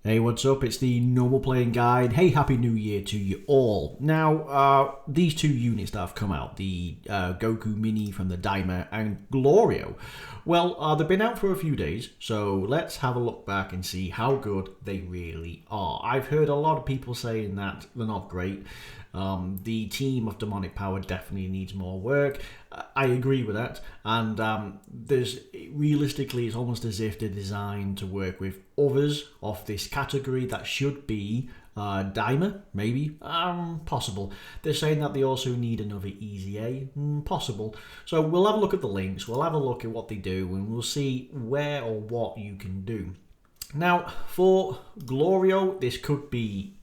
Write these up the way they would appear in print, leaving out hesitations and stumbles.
Hey, what's up? It's the Normal Playing Guide. Hey, Happy New Year to you all. Now, these two units that have come out, the Goku Mini from the Daima and Glorio, well, they've been out for a few days, so let's have a look back and see how good they really are. I've heard a lot of people saying that they're not great. The team of demonic power definitely needs more work. I agree with that, and there's realistically, it's almost as if they're designed to work with others of this category that should be Daima, maybe, possible. They're saying that they also need another Easy A, possible. So we'll have a look at the links, we'll have a look at what they do, and we'll see where or what you can do. Now, for Glorio, this could be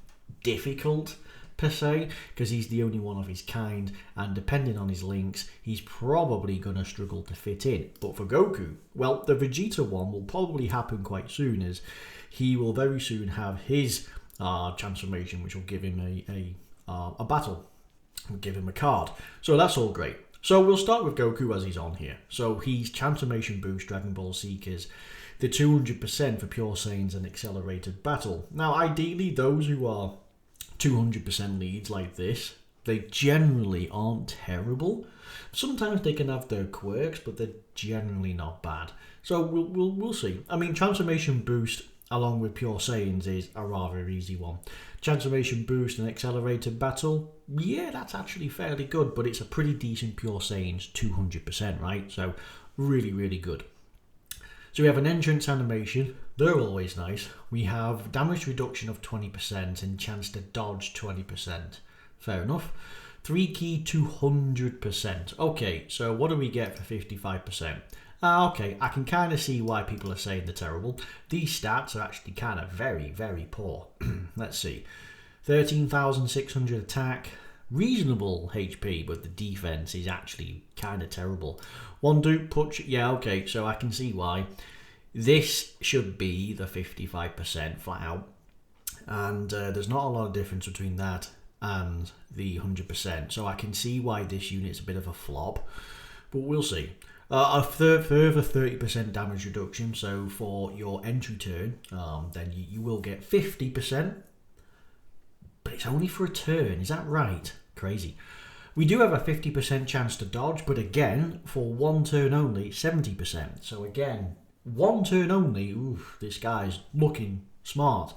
difficult per se, because he's the only one of his kind, and depending on his links, he's probably going to struggle to fit in. But for Goku, well, the Vegeta one will probably happen quite soon, as he will very soon have his transformation, which will give him a battle, will give him a card. So that's all great. So we'll start with Goku as he's on here. So he's transformation boost, Dragon Ball Seekers, the 200% for Pure Saiyans and accelerated battle. Now, ideally, those who are 200% leads like this, they generally aren't terrible. Sometimes they can have their quirks, but they're generally not bad. So we'll see. I mean, transformation boost along with Pure Saiyans is a rather easy one. Transformation boost and accelerated battle, yeah, that's actually fairly good, but it's a pretty decent Pure Saiyans 200%, right? So really, really good. So we have an entrance animation, they're always nice. We have damage reduction of 20% and chance to dodge 20%. Fair enough. 3 key 200%. Okay, so what do we get for 55%? Okay, I can kind of see why people are saying they're terrible. These stats are actually kind of very, very poor. Let's see. 13,600 attack. Reasonable HP, but the defense is actually kind of terrible. One dupe punch, yeah, okay, so I can see why. This should be the 55% flat out, and there's not a lot of difference between that and the 100%, so I can see why this unit's a bit of a flop, but we'll see. A further 30% damage reduction, so for your entry turn, then you will get 50%, but it's only for a turn, is that right? Crazy. We do have a 50% chance to dodge, but again, for one turn only, 70%. So again, one turn only, oof, this guy's looking smart.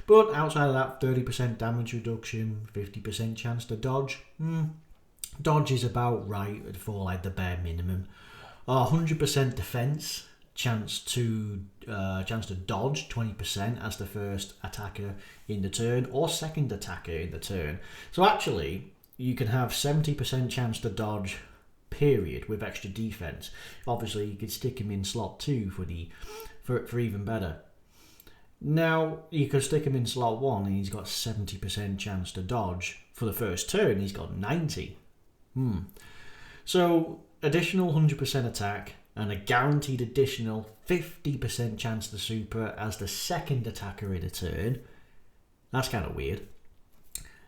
But outside of that, 30% damage reduction, 50% chance to dodge. Dodge is about right for like the bare minimum. 100% defense, chance to dodge 20% as the first attacker in the turn or second attacker in the turn. So actually, you can have 70% chance to dodge, period, with extra defense. Obviously, you could stick him in slot 2 for even better. Now, you could stick him in slot 1 and he's got 70% chance to dodge. For the first turn, he's got 90. So, additional 100% attack and a guaranteed additional 50% chance to super as the second attacker in a turn. That's kind of weird.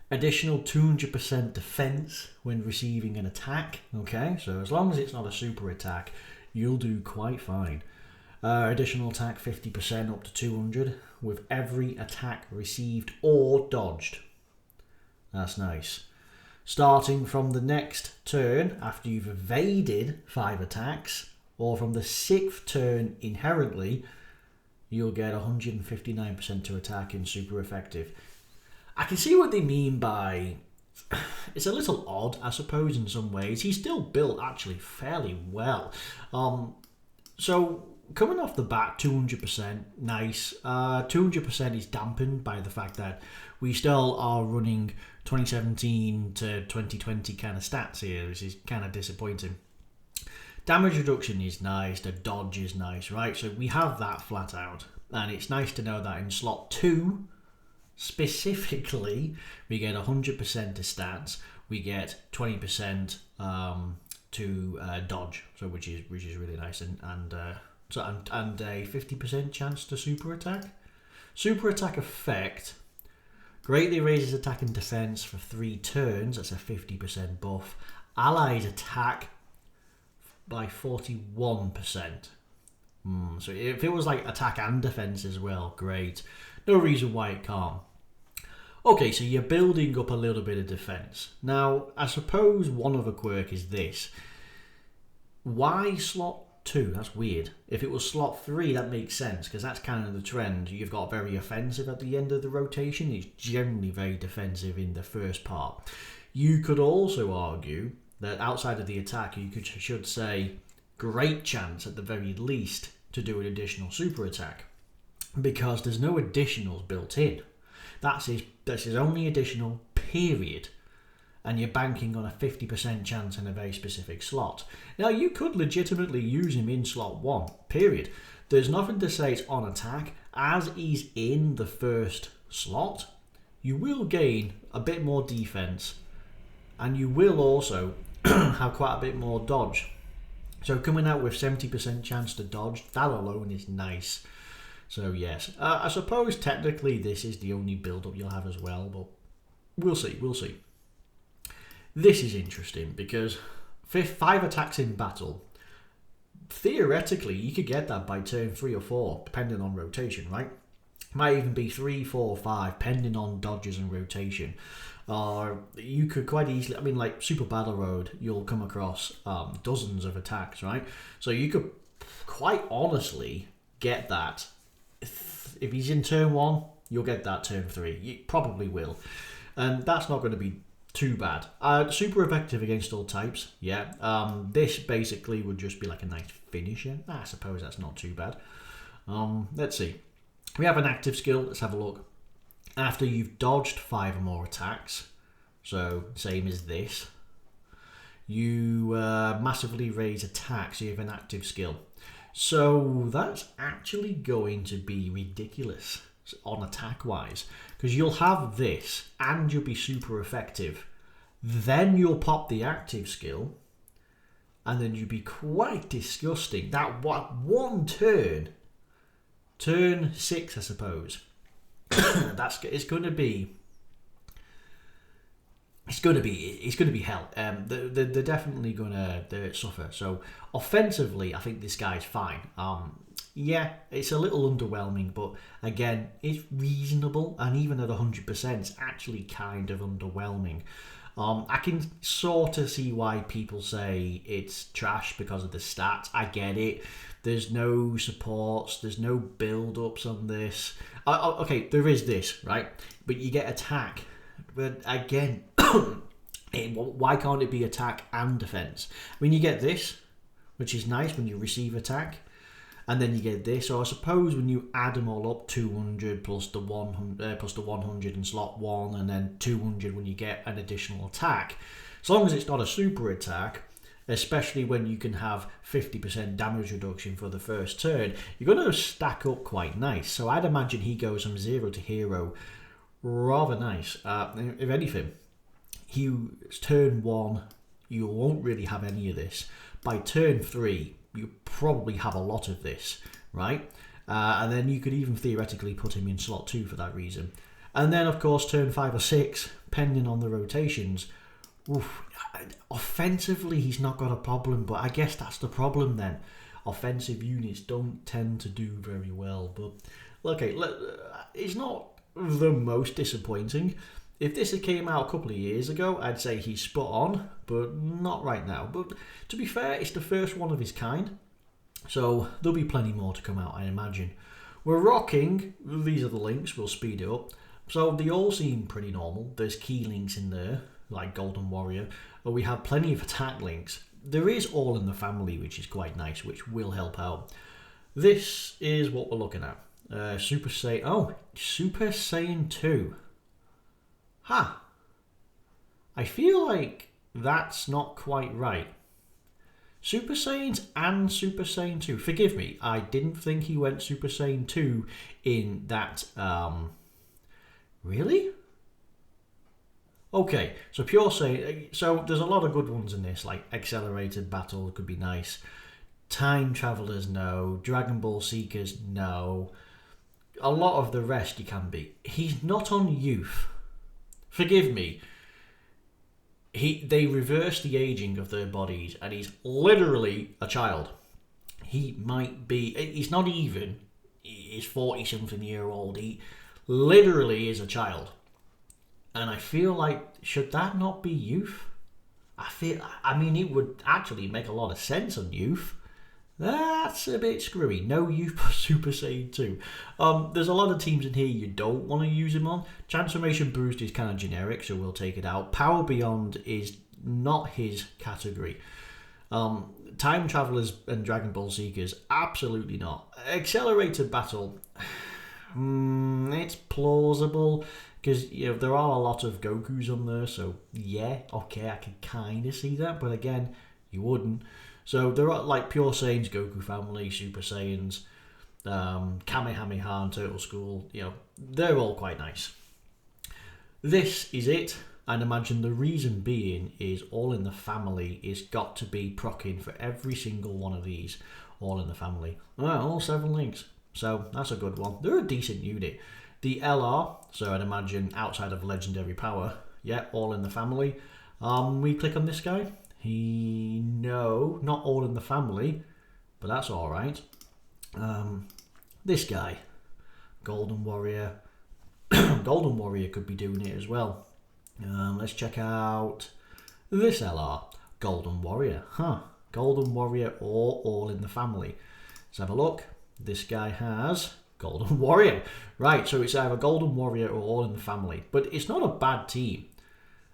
Additional 200% defense when receiving an attack. Okay, so as long as it's not a super attack, you'll do quite fine. Additional attack 50% up to 200 with every attack received or dodged. That's nice. Starting from the next turn after you've evaded 5 attacks, or from the 6th turn inherently, you'll get 159% to attack in super effective. I can see what they mean by, it's a little odd, I suppose, in some ways. He's still built actually fairly well. So coming off the bat, 200%, nice. 200% is dampened by the fact that we still are running 2017 to 2020 kind of stats here, which is kind of disappointing. Damage reduction is nice, the dodge is nice, right? So we have that flat out, and it's nice to know that in slot 2, specifically, we get 100% to stats, we get 20% to dodge, so which is really nice, and a 50% chance to super attack. Super attack effect greatly raises attack and defense for 3 turns. That's a 50% buff. Allies attack by 41%. So if it was like attack and defense as well, great. No reason why it can't. Okay, so you're building up a little bit of defense. Now, I suppose one other quirk is this. Why slot 2? That's weird. If it was slot 3, that makes sense, because that's kind of the trend. You've got very offensive at the end of the rotation. It's generally very defensive in the first part. You could also argue that outside of the attack, you should say great chance at the very least to do an additional super attack, because there's no additionals built in. That's his only additional, period. And you're banking on a 50% chance in a very specific slot. Now, you could legitimately use him in slot 1, period. There's nothing to say it's on attack. As he's in the first slot, you will gain a bit more defense, and you will also have quite a bit more dodge. So coming out with 70% chance to dodge, that alone is nice. So yes, I suppose technically this is the only build-up you'll have as well, but we'll see. This is interesting because 5 attacks in battle, theoretically you could get that by turn 3 or 4, depending on rotation, right? Might even be 3, 4, 5, depending on dodges and rotation. Or you could quite easily, I mean, like Super Battle Road, you'll come across dozens of attacks, right? So you could quite honestly get that. If he's in turn 1, you'll get that turn 3. You probably will. And that's not going to be too bad. Super effective against all types, yeah. This basically would just be like a nice finisher. I suppose that's not too bad. Let's see. We have an active skill. Let's have a look. After you've dodged 5 or more attacks, so same as this, you massively raise attack, so you have an active skill. So that's actually going to be ridiculous on attack wise, because you'll have this and you'll be super effective. Then you'll pop the active skill and then you'll be quite disgusting. That one turn 6, I suppose. It's going to be hell. They're definitely going to suffer. So offensively, I think this guy's fine. Yeah, it's a little underwhelming, but again, it's reasonable, and even at 100%, it's actually kind of underwhelming. I can sort of see why people say it's trash because of the stats. I get it. There's no supports, there's no build-ups on this. Okay, there is this, right? But you get attack. But again, why can't it be attack and defense? I mean, you get this, which is nice when you receive attack, and then you get this. So I suppose when you add them all up, 200 plus the 100 in slot 1, and then 200 when you get an additional attack. As long as it's not a super attack, especially when you can have 50% damage reduction for the first turn, you're going to stack up quite nice. So I'd imagine he goes from 0 to hero rather nice. If anything, turn 1, you won't really have any of this. By turn 3, you probably have a lot of this, right? And then you could even theoretically put him in slot 2 for that reason. And then, of course, turn 5 or 6, depending on the rotations. Offensively, he's not got a problem, but I guess that's the problem then. Offensive units don't tend to do very well. But, okay, it's not the most disappointing. If this had came out a couple of years ago, I'd say he's spot on, but not right now. But to be fair, it's the first one of his kind, so there'll be plenty more to come out, I imagine. We're rocking, these are the links, we'll speed it up. So they all seem pretty normal. There's key links in there, like Golden Warrior, but we have plenty of attack links. There is all in the family, which is quite nice, which will help out. This is what we're looking at. Super Saiyan 2. Ha! I feel like that's not quite right. Super Saiyans and Super Saiyan 2. Forgive me, I didn't think he went Super Saiyan 2 in that... Really? Okay, so Pure Saiyan... So there's a lot of good ones in this, like Accelerated Battle could be nice. Time Travelers, no. Dragon Ball Seekers, no. A lot of the rest you can be. He's not on youth. Forgive me. They reverse the aging of their bodies, and he's literally a child. he might be, he's not even, he's 40-something year old. He literally is a child. And I feel like, should that not be youth? I mean, it would actually make a lot of sense on youth. That's a bit screwy. No youth Super Saiyan 2. There's a lot of teams in here you don't want to use him on. Transformation Boost is kind of generic, so we'll take it out. Power Beyond is not his category. Time Travelers and Dragon Ball Seekers, absolutely not. Accelerated Battle, it's plausible because there are a lot of Gokus on there, so yeah, okay, I can kind of see that, but again, you wouldn't. So there are like Pure Saiyans, Goku Family, Super Saiyans, Kamehameha and Turtle School, they're all quite nice. This is it. I'd imagine the reason being is All in the Family is got to be proccing for every single one of these. All in the Family. All 7 links. So that's a good one. They're a decent unit. The LR, so I'd imagine outside of Legendary Power, yeah, All in the Family. We click on this guy. No, not All in the Family, but that's alright. This guy, Golden Warrior. Golden Warrior could be doing it as well. Let's check out this LR, Golden Warrior. Golden Warrior or All in the Family. Let's have a look. This guy has Golden Warrior. Right, so it's either Golden Warrior or All in the Family. But it's not a bad team.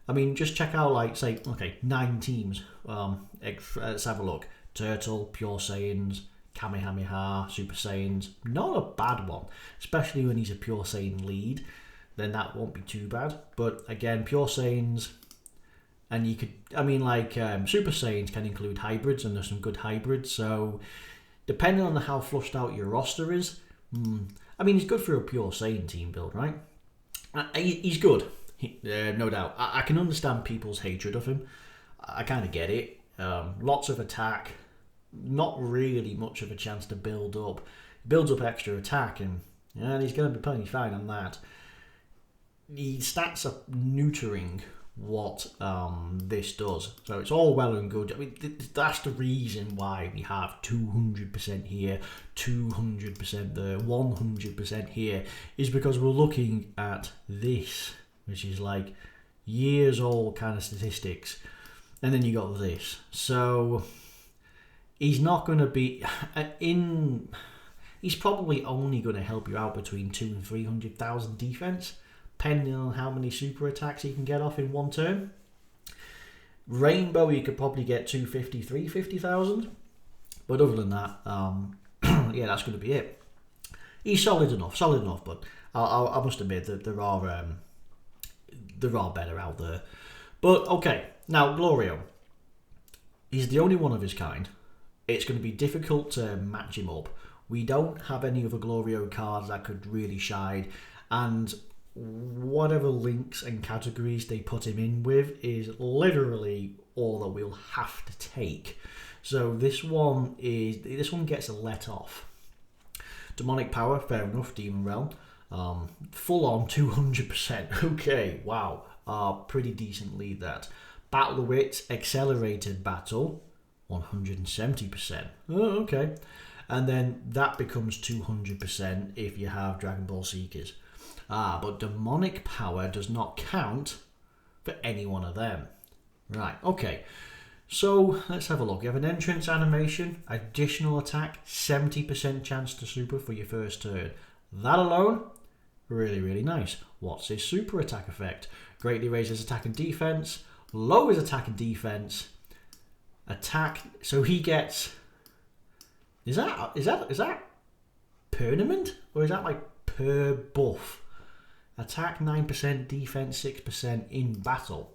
I mean, just check out, like, say, okay, 9 teams. Let's have a look. Turtle, Pure Saiyans, Kamehameha, Super Saiyans. Not a bad one, especially when he's a Pure Saiyan lead. Then that won't be too bad. But again, Pure Saiyans, and you could, Super Saiyans can include hybrids, and there's some good hybrids. So depending on how flushed out your roster is, he's good for a Pure Saiyan team build, right? He's good, no doubt. I can understand people's hatred of him. I kind of get it. Lots of attack, not really much of a chance to build up. He builds up extra attack, and he's going to be plenty fine on that. The stats are neutering what this does, so it's all well and good. I mean, that's the reason why we have 200% here, 200% there, 100% here, is because we're looking at this, which is like years old kind of statistics, and then you got this. So he's not going to be he's probably only going to help you out between 200,000 and 300,000 defense, depending on how many super attacks he can get off in one turn. Rainbow, you could probably get 250,000, 350,000. But other than that, yeah, that's going to be it. He's solid enough, but I must admit that there are better out there. But okay, now Glorio. He's the only one of his kind. It's going to be difficult to match him up. We don't have any other Glorio cards that could really shine, and whatever links and categories they put him in with is literally all that we'll have to take. So this one gets a let off. Demonic Power, fair enough. Demon Realm, full on 200%. Okay, wow, pretty decent lead that. Battle Wit, Accelerated Battle, 170%. Oh, okay, and then that becomes 200% if you have Dragon Ball Seekers. But Demonic Power does not count for any one of them. Right, okay. So let's have a look. You have an entrance animation, additional attack, 70% chance to super for your first turn. That alone, really, really nice. What's his super attack effect? Greatly raises attack and defense, lowers attack and defense, attack. So he gets. Is that permanent, or is that like per buff? Attack 9%, defense 6% in battle.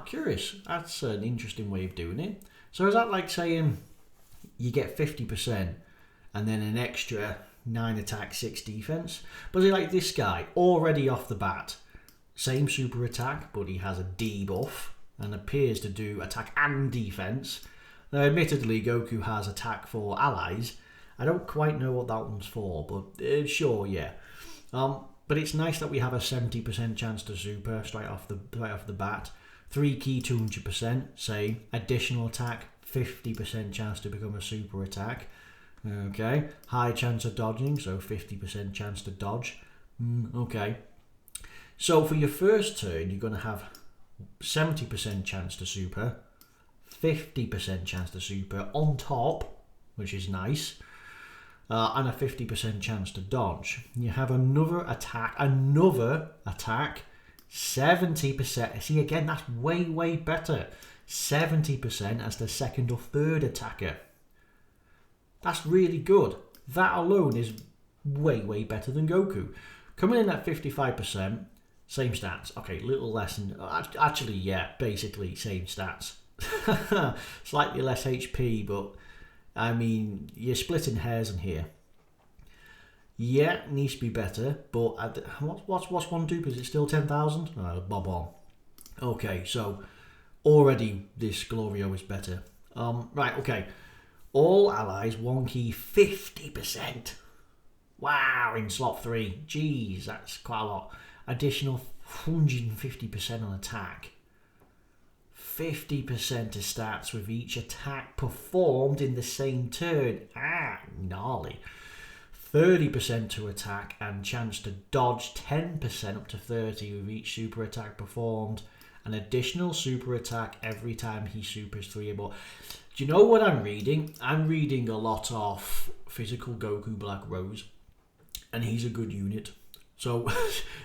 Curious. That's an interesting way of doing it. So is that like saying you get 50% and then an extra 9 attack, 6 defense? But is it like this guy, already off the bat, same super attack, but he has a debuff and appears to do attack and defense. Now, admittedly, Goku has attack for allies. I don't quite know what that one's for, but sure, yeah. But it's nice that we have a 70% chance to super straight off the bat. 3 key 200%, say additional attack 50% chance to become a super attack. Okay, high chance of dodging, so 50% chance to dodge. Okay, so for your first turn, you're going to have 70% chance to super, 50% chance to super on top, which is nice, and a 50% chance to dodge. You have another attack, 70%. See, again, that's way better. 70% as the second or third attacker. That's really good. That alone is way better than Goku. Coming in at 55%, same stats. Okay, little less than... Actually, yeah, basically same stats. Slightly less HP, but I mean, you're splitting hairs in here. Yeah, needs to be better, but what's one dupe? Is it still 10,000? Bob on. Okay, so already this Glorio is better. Right, okay. All allies, 1 key, 50%. Wow, in slot 3. Jeez, that's quite a lot. Additional 150% on attack. 50% to stats with each attack performed in the same turn. Gnarly. 30% to attack and chance to dodge, 10% up to 30 with each super attack performed. An additional super attack every time he supers 3 or more. Do you know what I'm reading? I'm reading a lot of Physical Goku Black Rose, and he's a good unit. So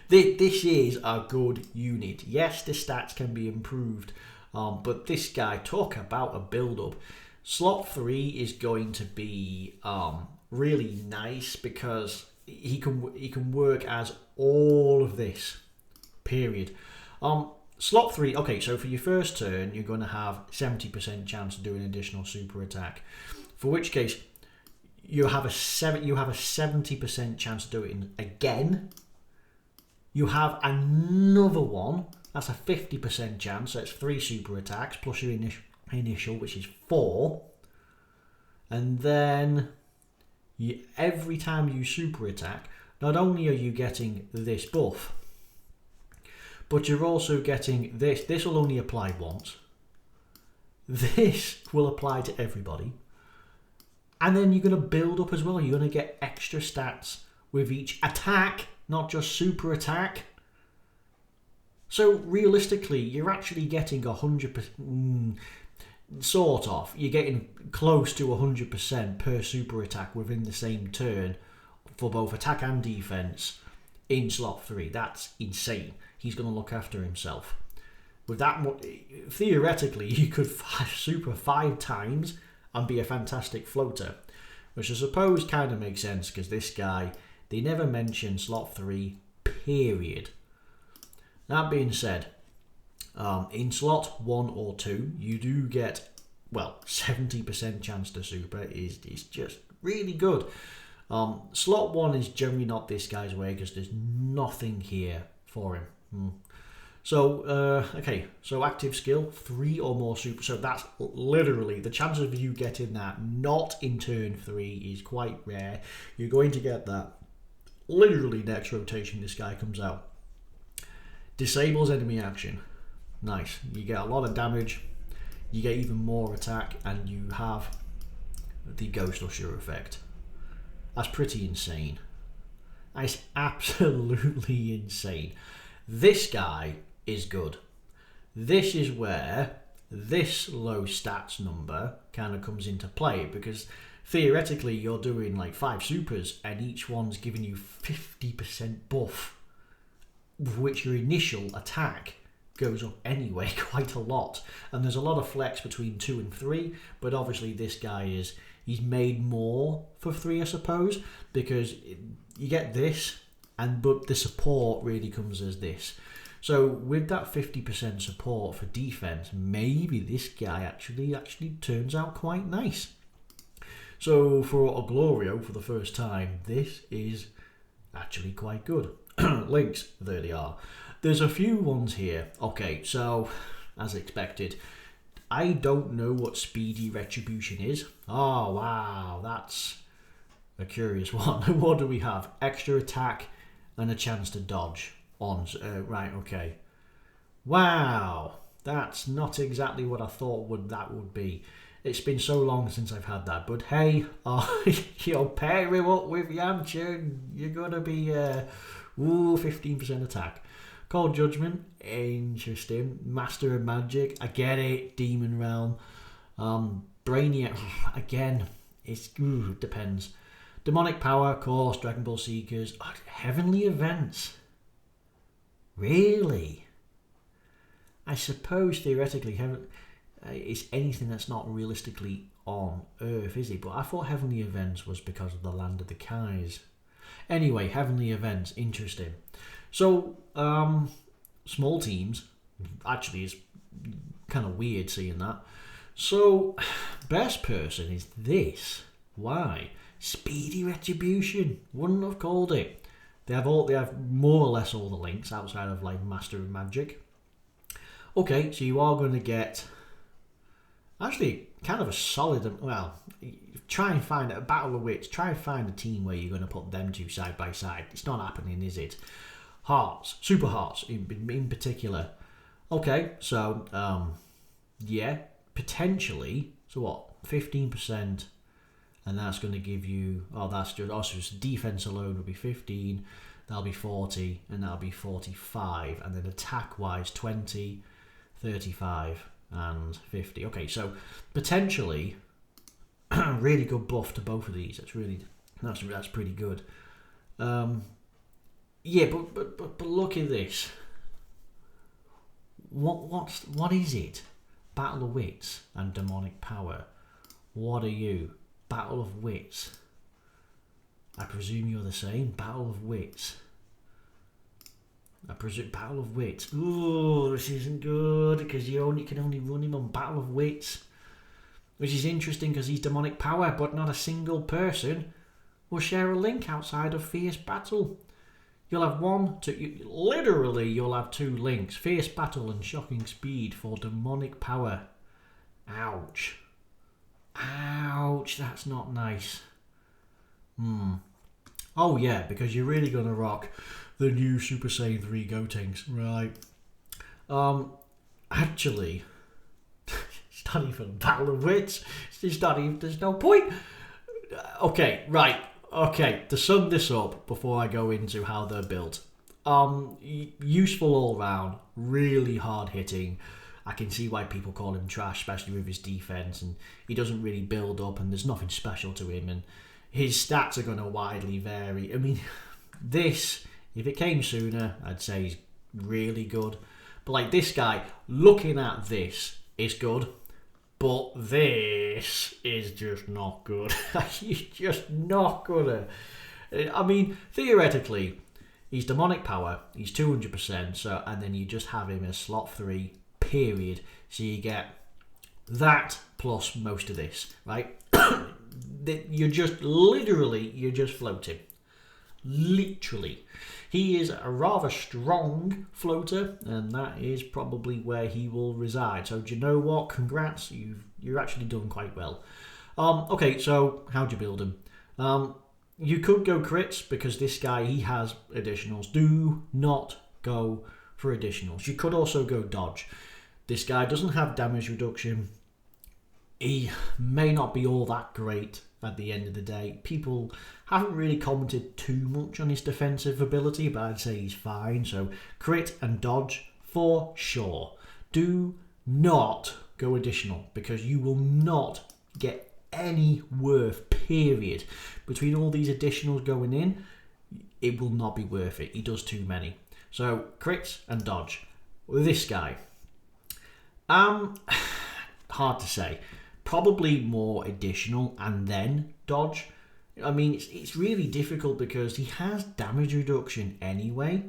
this is a good unit. Yes, the stats can be improved, but this guy, talk about a build-up. Slot 3 is going to be really nice because he can work as all of this, period. Slot 3, okay, so for your first turn, you're going to have 70% chance of doing an additional super attack. For which case, you have a 70% chance to do it again. You have another one, that's a 50% chance, that's 3 super attacks, plus your initial, which is 4. And then, every time you super attack, not only are you getting this buff, but you're also getting this. This will only apply once. This will apply to everybody. And then you're going to build up as well. You're going to get extra stats with each attack, not just super attack. So realistically, you're actually getting 100%, sort of. You're getting close to 100% per super attack within the same turn for both attack and defense in slot 3. That's insane. He's going to look after himself. With that, theoretically, you could super 5 times and be a fantastic floater, which I suppose kind of makes sense because this guy, they never mention slot 3, period. That being said, in slot 1 or 2, you do get, well, 70% chance to super is just really good. Slot 1 is generally not this guy's way because there's nothing here for him. So, okay, so active skill, 3 or more super. So that's literally, the chance of you getting that not in turn 3 is quite rare. You're going to get that literally next rotation this guy comes out. Disables enemy action. Nice. You get a lot of damage, you get even more attack, and you have the Ghost Usher effect. That's pretty insane. That's absolutely insane. This guy is good. This is where this low stats number kind of comes into play because theoretically you're doing like 5 supers and each one's giving you 50% buff, which your initial attack goes up anyway quite a lot. And there's a lot of flex between 2 and 3, but obviously this guy he's made more for 3, I suppose, because you get this, but the support really comes as this. So with that 50% support for defense, maybe this guy actually turns out quite nice. So for a Glorio for the first time, this is actually quite good. Links, there they are. There's a few ones here. Okay, so as expected, I don't know what Speedy Retribution is. Oh wow, that's a curious one. What do we have? Extra attack and a chance to dodge on, right, okay. Wow, that's not exactly what I thought that would be. It's been so long since I've had that. But hey, you'll pair him up with Yamcha. You're going to be 15% attack. Cold Judgment, interesting. Master of Magic, I get it. Demon Realm. Brainiac, again, it depends. Demonic Power, of course. Dragon Ball Seekers. Heavenly Events. Really? I suppose theoretically it's anything that's not realistically on Earth, is it? But I thought Heavenly Events was because of the land of the Kais. Anyway, Heavenly Events, interesting. So, small teams, actually is kind of weird seeing that. So, best person is this. Why? Speedy Retribution. Wouldn't have called it. They have more or less all the links outside of like Master of Magic. Okay, so you are going to get actually kind of a solid. Well, try and find a Battle of Wits. Try and find a team where you're going to put them two side by side. It's not happening, is it? Hearts, Super Hearts in particular. Okay, so yeah, potentially. So what? 15%, and that's going to give you. That's just defense alone will be 15. That'll be 40, and that'll be 45, and then attack wise 20, 35, and 50. Okay, so potentially really good buff to both of these. That's pretty good. Yeah, but look at this. What is it? Battle of Wits and Demonic Power. What are you? Battle of Wits. I presume you're the same. Battle of Wits. I presume Battle of Wits. Ooh, this isn't good because you can only run him on Battle of Wits, which is interesting because he's Demonic Power, but not a single person will share a link outside of Fierce Battle. You'll have you'll have two links: Fierce Battle and Shocking Speed for Demonic Power. Ouch. Ouch, that's not nice. Oh yeah, because you're really going to rock the new Super Saiyan 3 Gotenks, right? Actually, it's not even Battle of Wits. It's not even, there's no point. Okay, right. Okay, to sum this up before I go into how they're built. Useful all round, really hard hitting. I can see why people call him trash, especially with his defense, and he doesn't really build up, and there's nothing special to him, and his stats are going to widely vary. I mean, this, if it came sooner, I'd say he's really good. But like this guy, looking at this is good, but this is just not good. He's just not gonna. I mean, theoretically, he's Demonic Power, he's 200%, so, and then you just have him as slot 3, period. So you get that plus most of this, right? You're just floating. Literally. He is a rather strong floater, and that is probably where he will reside. So do you know what? Congrats, you're actually done quite well. Okay, so how do you build him? You could go crits, because this guy, he has additionals. Do not go for additionals. You could also go dodge. This guy doesn't have damage reduction. He may not be all that great at the end of the day. People haven't really commented too much on his defensive ability, but I'd say he's fine. So crit and dodge for sure. Do not go additional, because you will not get any worth, period. Between all these additionals going in, it will not be worth it. He does too many. So crits and dodge. With this guy, hard to say. Probably more additional and then dodge. I mean, it's really difficult because he has damage reduction anyway,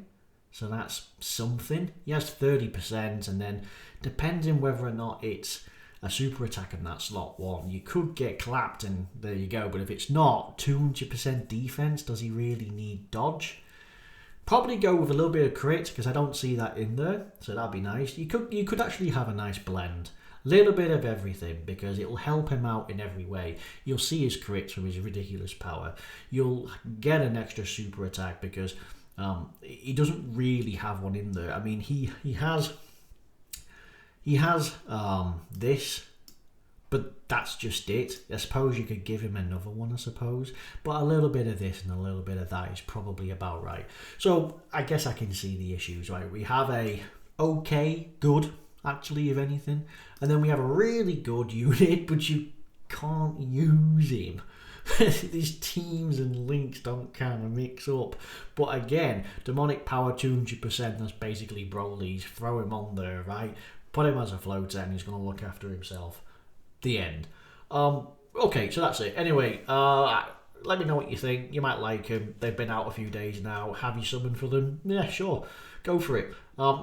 so that's something. He has 30%, and then depending whether or not it's a super attack in that slot 1, you could get clapped, and there you go. But if it's not 200% defense, does he really need dodge? Probably go with a little bit of crit, because I don't see that in there, so that'd be nice. You could actually have a nice blend. Little bit of everything, because it'll help him out in every way. You'll see his crits from his ridiculous power. You'll get an extra super attack because he doesn't really have one in there. I mean, he has this, But that's just it. I suppose you could give him another one, I suppose. But a little bit of this and a little bit of that is probably about right. So I guess I can see the issues, right? We have a okay, good, actually, if anything. And then we have a really good unit, but you can't use him. These teams and links don't kind of mix up. But again, demonic power 200%, that's basically Broly's. Throw him on there, right? Put him as a floater and he's going to look after himself. The end. Okay, so that's it. Anyway, let me know what you think. You might like them. They've been out a few days now. Have you summoned for them? Yeah, sure. Go for it.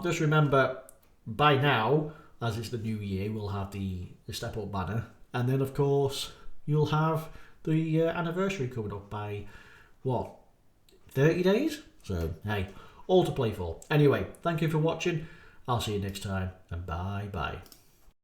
Just remember, by now, as it's the new year, we'll have the Step Up banner. And then, of course, you'll have the anniversary coming up by, 30 days? So, hey, all to play for. Anyway, thank you for watching. I'll see you next time, and bye-bye.